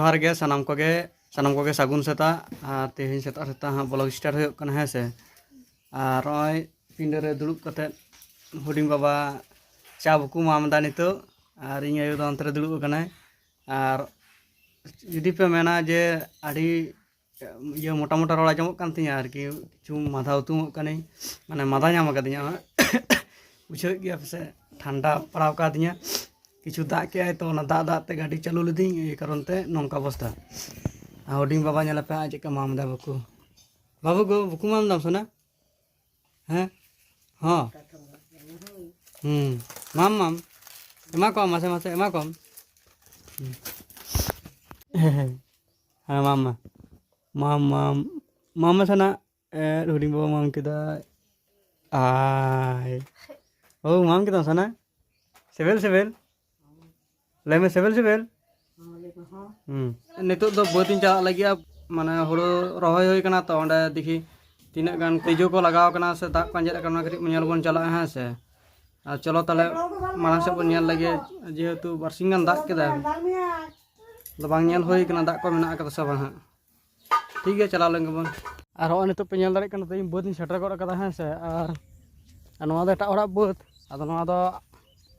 जोहार गे सानाम कोगे सागुन सेता तेहें सेता सेता हाँ ब्लॉग स्टार्ट होयो कना है से और नॉय पिंडे रे दुड़ुब कते हुडिंग बाबा चा बुकु मामदा नितो और इन आयु दो अंतरे दुड़ुब कनाय और जुदी पे मेना जे आड़ी ये मोटा मोटा रोड़ा जमक कान तिया आरकी चुम माथा उतुम कने माने मादा नाम कदिया बुझे गया से ठंडा पड़ाव का दिया किछु दाग के आए तो दाग दाग ते गाड़ी चालू लदी ये कारण ते नौका अवस्था हुडिंग बाबा नेला पे आज का मामदा बुकु बाबू गो बुकु मामदा सुना हैं हाँ माम माम एमा कम मासे मासे एमा कम हाँ मामा माम माम मामा sana हुडिंग बाबा माम किदा आय ओ माम किदा sana सेवेल सेवेल लेमे सेवेल सेवेल नितो दो बहुत चला लगे माने हुड़ो रही हुई कना तो ओंडे देखी तीना गान तेजो को लगाव कना से दाग पांजे कना करी नेल बन चला है से चलो ताले माना से बन नेल लगे जेहेतु बारसिंग गान दाग केदा तो बांग नेल हुई कना दाग को मेना कदा सब हां ठीक है चला लेंगे बन और हो नितो पे नेल दाड़े कना तो बहुत सेटर गड कदा है से और नवा दो एटा ओड़ा बहुत आदो नवा दो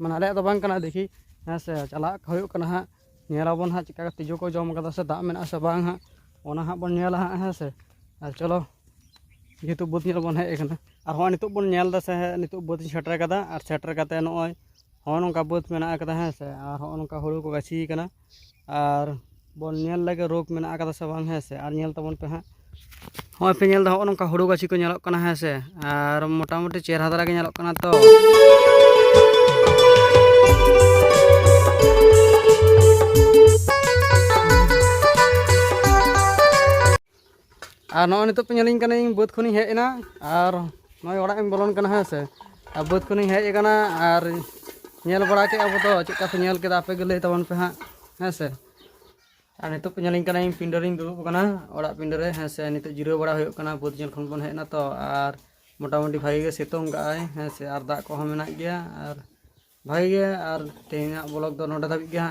माने आले दो बांग कना देखी हाँ से चला हुई कना हां नेलाबन हाँ चिका तेजो को जम कदा से दाग मेना से बांग हां ओना हां बन नेला हां है से और चलो जेहेतु बहुत नेल बन हेज कना और हो नितो बन नेल दा से नितो बहुत सेटर कदा और सेटर कते नय हो नोंका बहुत मेना कदा है से और हो नोंका हुड़ू को गाछी कना और बन नेल लगे रोग मेना कदा से बांग है से और नेल तबन पे हां हो पे नेल दा हो नोंका हुड़ू गाछी को नेलक कना है से और मोटा मोटी चेहरा दरा के नेलक कना तो और नॉय नितो पे नेलिंग कना बहुत खुनी हेजना और नॉय ओड़ा एम बोलन कना है से और बहुत खुनी हेज कना और नेल बड़ा के अब तो चिका पे नेल केदा पे गले तबन पे हां है से और नितो पे नेलिंग कना पिंडरिंग दुड़ुब कना ओड़ा पिंडरे है से नितो जिरो बड़ा होयो कना बहुत जन खन बन हेजना तो और मोटा मोटी भाई के सितोंग गाय है से और दाग को मेना गया और भाई के और तेना ब्लॉग दो नोडा धाबी गया।